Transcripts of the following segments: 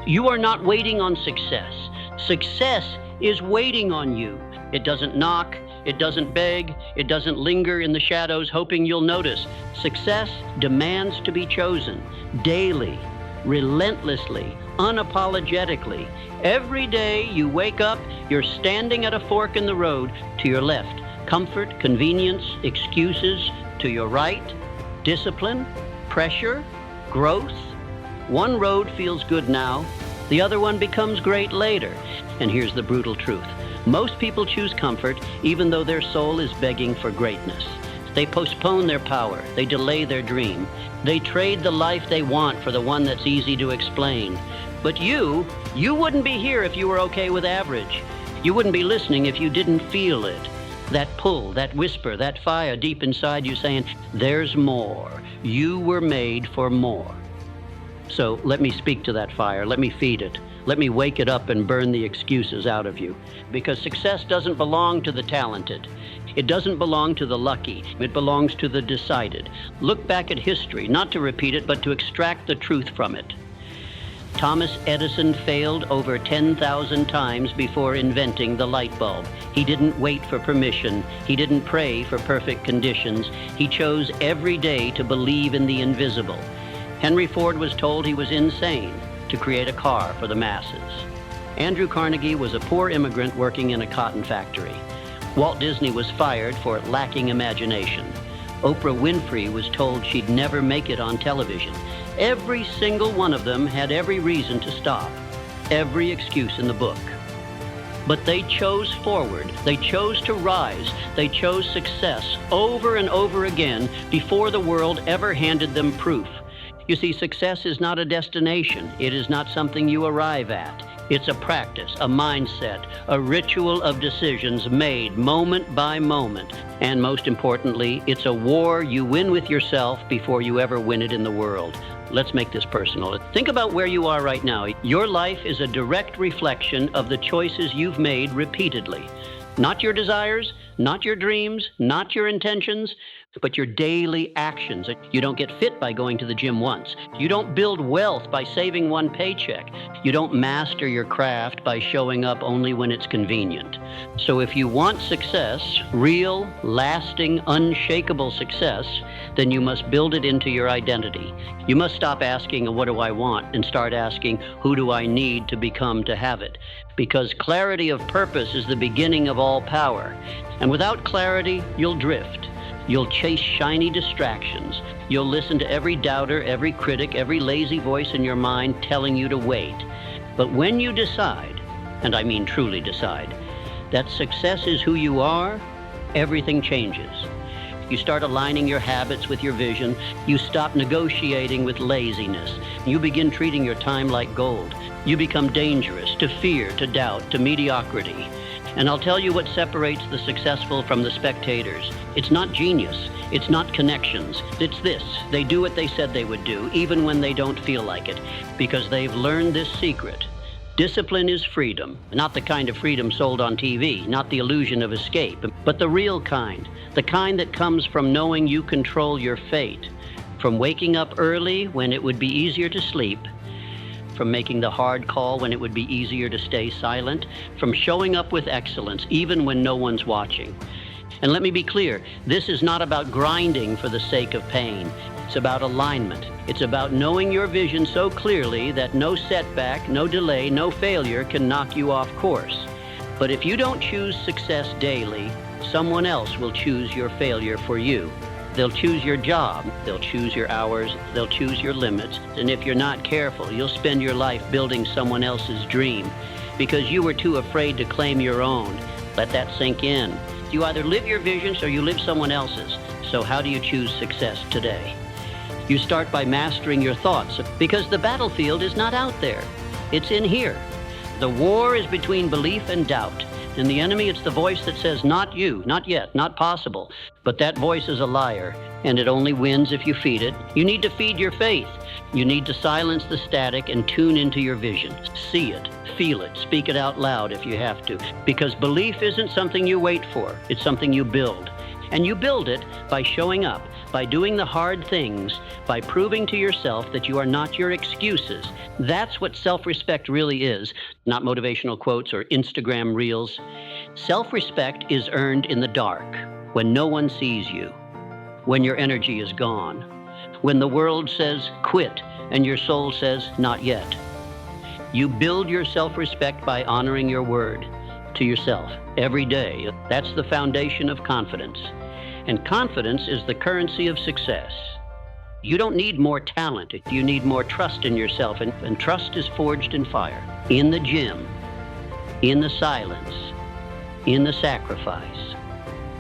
You are not waiting on success. Success is waiting on you. It doesn't knock, it doesn't beg, it doesn't linger in the shadows hoping you'll notice. Success demands to be chosen daily, relentlessly, unapologetically. Every day you wake up, you're standing at a fork in the road. To your left, comfort, convenience, excuses. To your right, discipline, pressure, growth. One road feels good now, the other one becomes great later. And here's the brutal truth. Most people choose comfort even though their soul is begging for greatness. They postpone their power, they delay their dream. They trade the life they want for the one that's easy to explain. But you wouldn't be here if you were okay with average. You wouldn't be listening if you didn't feel it. That pull, that whisper, that fire deep inside you saying, there's more. You were made for more. So let me speak to that fire. Let me feed it. Let me wake it up and burn the excuses out of you. Because success doesn't belong to the talented. It doesn't belong to the lucky. It belongs to the decided. Look back at history, not to repeat it, but to extract the truth from it. Thomas Edison failed over 10,000 times before inventing the light bulb. He didn't wait for permission. He didn't pray for perfect conditions. He chose every day to believe in the invisible. Henry Ford was told he was insane to create a car for the masses. Andrew Carnegie was a poor immigrant working in a cotton factory. Walt Disney was fired for lacking imagination. Oprah Winfrey was told she'd never make it on television. Every single one of them had every reason to stop, every excuse in the book. But they chose forward. They chose to rise. They chose success over and over again before the world ever handed them proof. You see, success is not a destination. It is not something you arrive at. It's a practice, a mindset, a ritual of decisions made moment by moment. And most importantly, it's a war you win with yourself before you ever win it in the world. Let's make this personal. Think about where you are right now. Your life is a direct reflection of the choices you've made repeatedly. Not your desires, not your dreams, not your intentions, but your daily actions. You don't get fit by going to the gym once. You don't build wealth by saving one paycheck. You don't master your craft by showing up only when it's convenient. So if you want success, real, lasting, unshakable success, then you must build it into your identity. You must stop asking, what do I want? And start asking, who do I need to become to have it? Because clarity of purpose is the beginning of all power. And without clarity, you'll drift. You'll chase shiny distractions. You'll listen to every doubter, every critic, every lazy voice in your mind telling you to wait. But when you decide, and I mean truly decide, that success is who you are, everything changes. You start aligning your habits with your vision. You stop negotiating with laziness. You begin treating your time like gold. You become dangerous to fear, to doubt, to mediocrity. And I'll tell you what separates the successful from the spectators. It's not genius. It's not connections. It's this. They do what they said they would do, even when they don't feel like it, because they've learned this secret. Discipline is freedom, not the kind of freedom sold on TV, not the illusion of escape, but the real kind, the kind that comes from knowing you control your fate, from waking up early when it would be easier to sleep, from making the hard call when it would be easier to stay silent, from showing up with excellence even when no one's watching. And let me be clear, this is not about grinding for the sake of pain. It's about alignment. It's about knowing your vision so clearly that no setback, no delay, no failure can knock you off course. But if you don't choose success daily, someone else will choose your failure for you. They'll choose your job, they'll choose your hours, they'll choose your limits, and if you're not careful, you'll spend your life building someone else's dream because you were too afraid to claim your own. Let that sink in. You either live your visions or you live someone else's. So how do you choose success today? You start by mastering your thoughts because the battlefield is not out there. It's in here. The war is between belief and doubt. In the enemy, it's the voice that says, not you, not yet, not possible. But that voice is a liar, and it only wins if you feed it. You need to feed your faith. You need to silence the static and tune into your vision. See it, feel it, speak it out loud if you have to. Because belief isn't something you wait for, it's something you build. And you build it by showing up, by doing the hard things, by proving to yourself that you are not your excuses. That's what self-respect really is, not motivational quotes or Instagram reels. Self-respect is earned in the dark, when no one sees you, when your energy is gone, when the world says quit and your soul says not yet. You build your self-respect by honoring your word to yourself every day. That's the foundation of confidence. And confidence is the currency of success. You don't need more talent. You need more trust in yourself. And trust is forged in fire. In the gym, in the silence, in the sacrifice,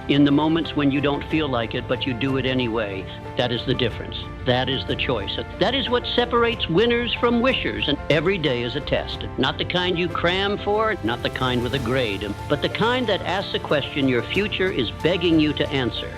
in the moments when you don't feel like it, but you do it anyway. That is the difference. That is the choice. That is what separates winners from wishers. And every day is a test. Not the kind you cram for, not the kind with a grade, but the kind that asks a question your future is begging you to answer.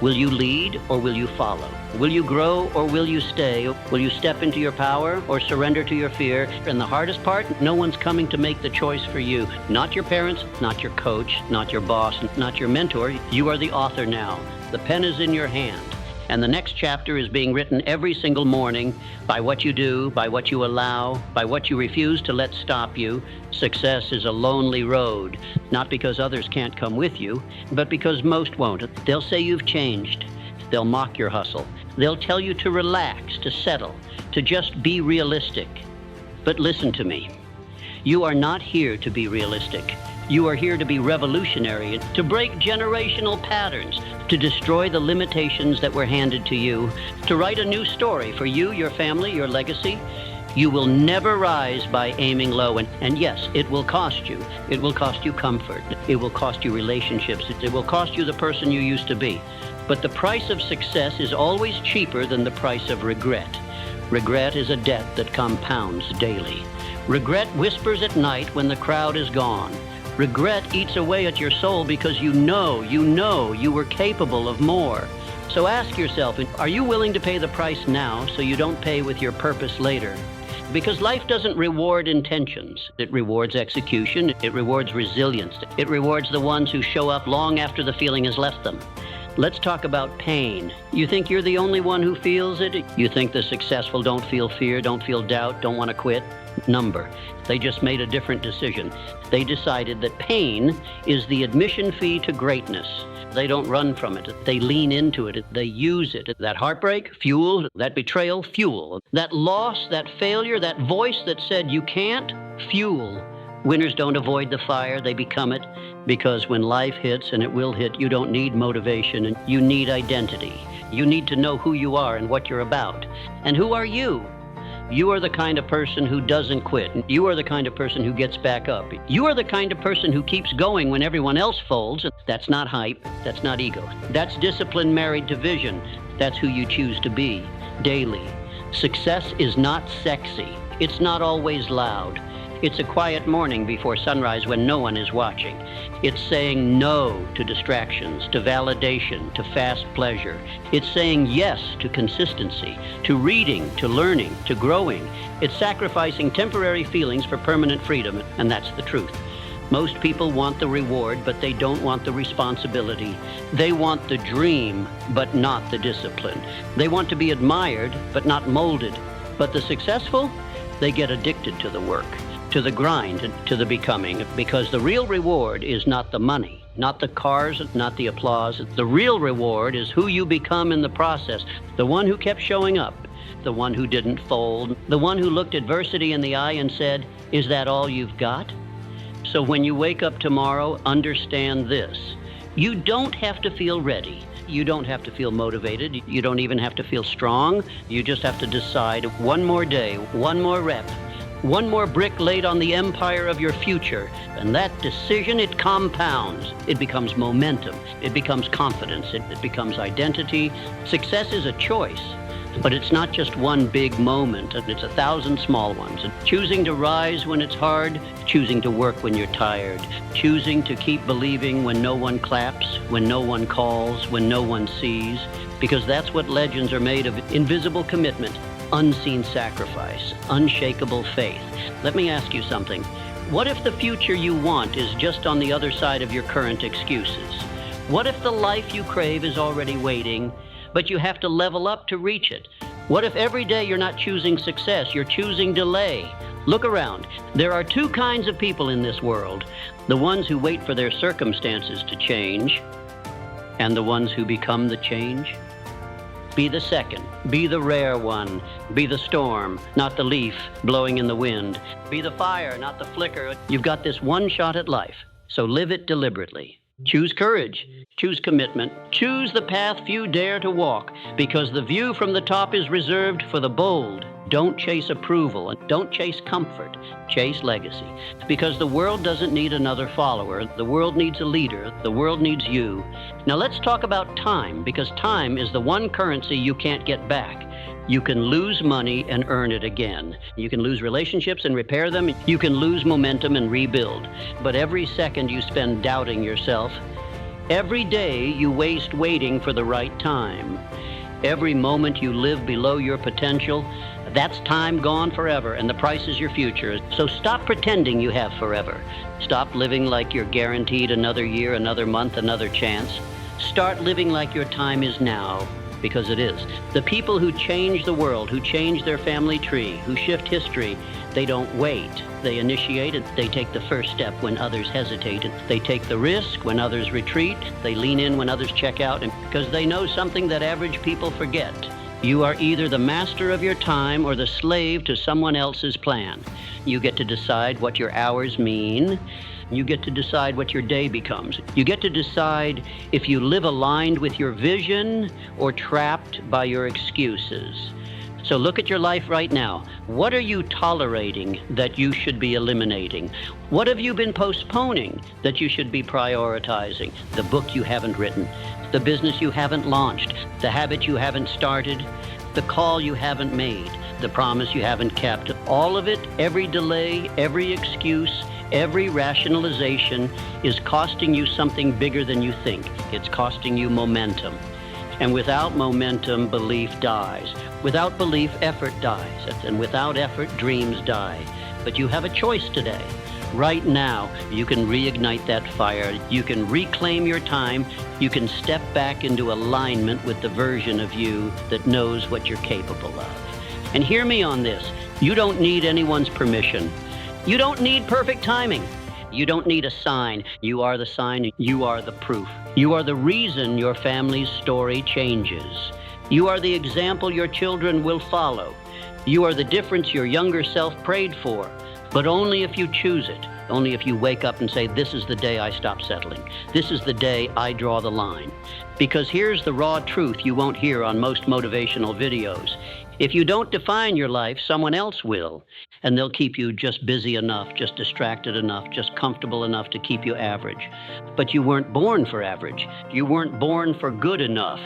Will you lead or will you follow? Will you grow or will you stay? Will you step into your power or surrender to your fear? And the hardest part, no one's coming to make the choice for you. Not your parents, not your coach, not your boss, not your mentor. You are the author now. The pen is in your hand. And the next chapter is being written every single morning by what you do, by what you allow, by what you refuse to let stop you. Success is a lonely road, not because others can't come with you, but because most won't. They'll say you've changed. They'll mock your hustle. They'll tell you to relax, to settle, to just be realistic. But listen to me. You are not here to be realistic. You are here to be revolutionary, to break generational patterns, to destroy the limitations that were handed to you, to write a new story for you, your family, your legacy. You will never rise by aiming low. And yes, it will cost you. It will cost you comfort. It will cost you relationships. It will cost you the person you used to be. But the price of success is always cheaper than the price of regret. Regret is a debt that compounds daily. Regret whispers at night when the crowd is gone. Regret eats away at your soul because you know you were capable of more. So ask yourself, are you willing to pay the price now so you don't pay with your purpose later? Because life doesn't reward intentions. It rewards execution. It rewards resilience. It rewards the ones who show up long after the feeling has left them. Let's talk about pain. You think you're the only one who feels it? You think the successful don't feel fear, don't feel doubt, don't want to quit? Number. They just made a different decision. They decided that pain is the admission fee to greatness. They don't run from it. They lean into it. They use it. That heartbreak, fuel. That betrayal, fuel. That loss, that failure, that voice that said you can't, fuel. Winners don't avoid the fire, they become it. Because when life hits, and it will hit, you don't need motivation, and you need identity. You need to know who you are and what you're about. And who are you? You are the kind of person who doesn't quit. You are the kind of person who gets back up. You are the kind of person who keeps going when everyone else folds. That's not hype. That's not ego. That's discipline married to vision. That's who you choose to be daily. Success is not sexy. It's not always loud. It's a quiet morning before sunrise when no one is watching. It's saying no to distractions, to validation, to fast pleasure. It's saying yes to consistency, to reading, to learning, to growing. It's sacrificing temporary feelings for permanent freedom, and that's the truth. Most people want the reward, but they don't want the responsibility. They want the dream, but not the discipline. They want to be admired, but not molded. But the successful, they get addicted to the work, to the grind, to the becoming, because the real reward is not the money, not the cars, not the applause. The real reward is who you become in the process, the one who kept showing up, the one who didn't fold, the one who looked adversity in the eye and said, "Is that all you've got?" So when you wake up tomorrow, understand this. You don't have to feel ready. You don't have to feel motivated. You don't even have to feel strong. You just have to decide one more day, one more rep, one more brick laid on the empire of your future. And that decision, it compounds. It becomes momentum. It becomes confidence. It becomes identity. Success is a choice. But it's not just one big moment. It's 1,000 small ones. Choosing to rise when it's hard, choosing to work when you're tired, choosing to keep believing when no one claps, when no one calls, when no one sees, because that's what legends are made of: invisible commitment, unseen sacrifice, unshakable faith. Let me ask you something. What if the future you want is just on the other side of your current excuses? What if the life you crave is already waiting, but you have to level up to reach it? What if every day you're not choosing success, you're choosing delay? Look around. There are two kinds of people in this world: the ones who wait for their circumstances to change, and the ones who become the change. Be the second. Be the rare one. Be the storm, not the leaf blowing in the wind. Be the fire, not the flicker. You've got this one shot at life, so live it deliberately. Choose courage. Choose commitment. Choose the path few dare to walk, because the view from the top is reserved for the bold. Don't chase approval and don't chase comfort. Chase legacy. Because the world doesn't need another follower. The world needs a leader. The world needs you. Now let's talk about time, because time is the one currency you can't get back. You can lose money and earn it again. You can lose relationships and repair them. You can lose momentum and rebuild. But every second you spend doubting yourself, every day you waste waiting for the right time, every moment you live below your potential, that's time gone forever, and the price is your future. So stop pretending you have forever. Stop living like you're guaranteed another year, another month, another chance. Start living like your time is now, because it is. The people who change the world, who change their family tree, who shift history, they don't wait. They initiate it. They take the first step when others hesitate. They take the risk when others retreat. They lean in when others check out, and because they know something that average people forget. You are either the master of your time or the slave to someone else's plan. You get to decide what your hours mean. You get to decide what your day becomes. You get to decide if you live aligned with your vision or trapped by your excuses. So look at your life right now. What are you tolerating that you should be eliminating? What have you been postponing that you should be prioritizing? The book you haven't written, the business you haven't launched, the habit you haven't started, the call you haven't made, the promise you haven't kept. All of it, every delay, every excuse, every rationalization is costing you something bigger than you think. It's costing you momentum. And without momentum, belief dies. Without belief, effort dies. And without effort, dreams die. But you have a choice today. Right now, you can reignite that fire. You can reclaim your time. You can step back into alignment with the version of you that knows what you're capable of. And hear me on this. You don't need anyone's permission. You don't need perfect timing. You don't need a sign. You are the sign. You are the proof. You are the reason your family's story changes. You are the example your children will follow. You are the difference your younger self prayed for, but only if you choose it. Only if you wake up and say, this is the day I stop settling. This is the day I draw the line. Because here's the raw truth you won't hear on most motivational videos. If you don't define your life, someone else will. And they'll keep you just busy enough, just distracted enough, just comfortable enough to keep you average. But you weren't born for average. You weren't born for good enough.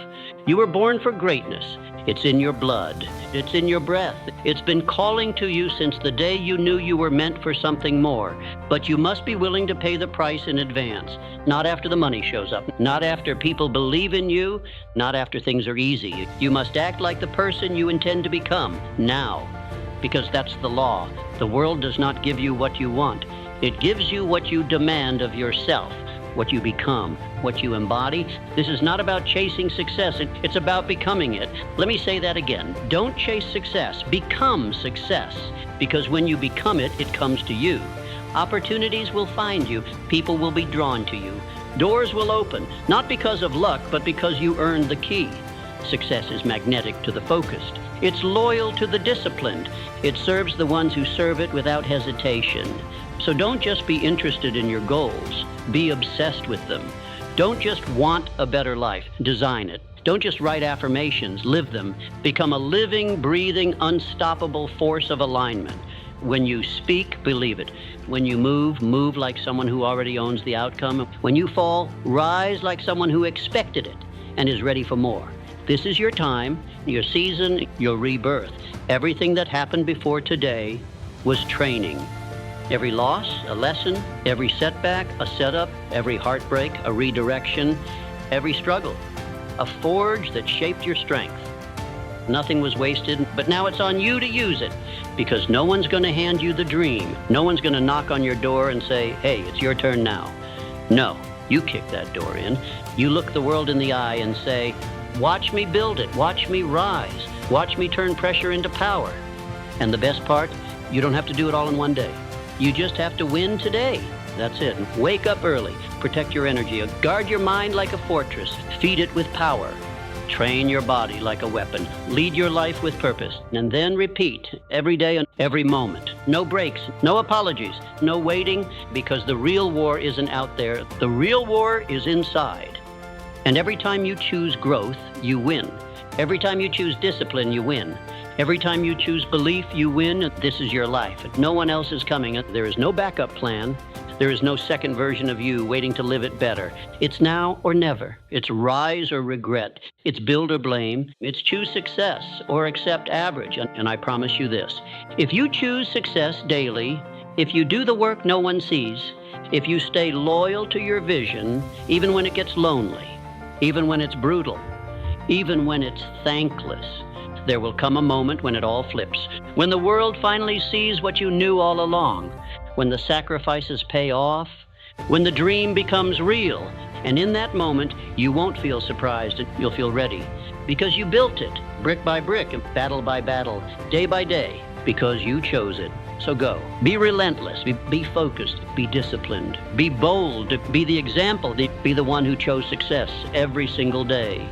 You were born for greatness. It's in your blood. It's in your breath. It's been calling to you since the day you knew you were meant for something more. But you must be willing to pay the price in advance. Not after the money shows up. Not after people believe in you. Not after things are easy. You must act like the person you intend to become now. Because that's the law. The world does not give you what you want. It gives you what you demand of yourself, what you become, what you embody. This is not about chasing success. It's about becoming it. Let me say that again. Don't chase success. Become success. Because when you become it, it comes to you. Opportunities will find you. People will be drawn to you. Doors will open, not because of luck, but because you earned the key. Success is magnetic to the focused. It's loyal to the disciplined. It serves the ones who serve it without hesitation. So don't just be interested in your goals. Be obsessed with them. Don't just want a better life. Design it. Don't just write affirmations. Live them. Become a living, breathing, unstoppable force of alignment. When you speak, believe it. When you move, move like someone who already owns the outcome. When you fall, rise like someone who expected it and is ready for more. This is your time, your season, your rebirth. Everything that happened before today was training. Every loss, a lesson. Every setback, a setup. Every heartbreak, a redirection. Every struggle, a forge that shaped your strength. Nothing was wasted, but now it's on you to use it, because no one's going to hand you the dream. No one's going to knock on your door and say, hey, it's your turn now. No, you kick that door in. You look the world in the eye and say, watch me build it, watch me rise, watch me turn pressure into power. And the best part, you don't have to do it all in one day. You just have to win today. That's it. Wake up early, protect your energy, guard your mind like a fortress, feed it with power. Train your body like a weapon. Lead your life with purpose. And then repeat every day and every moment. No breaks, no apologies, no waiting, because the real war isn't out there. The real war is inside. And every time you choose growth, you win. Every time you choose discipline, you win. Every time you choose belief, you win. This is your life. No one else is coming. There is no backup plan. There is no second version of you waiting to live it better. It's now or never. It's rise or regret. It's build or blame. It's choose success or accept average. And I promise you this, if you choose success daily, if you do the work no one sees, if you stay loyal to your vision, even when it gets lonely, even when it's brutal, even when it's thankless, there will come a moment when it all flips, when the world finally sees what you knew all along, when the sacrifices pay off, when the dream becomes real. And in that moment, you won't feel surprised, you'll feel ready, because you built it, brick by brick, battle by battle, day by day, because you chose it. So go. Be relentless, be focused, be disciplined, be bold, be the example, be the one who chose success every single day.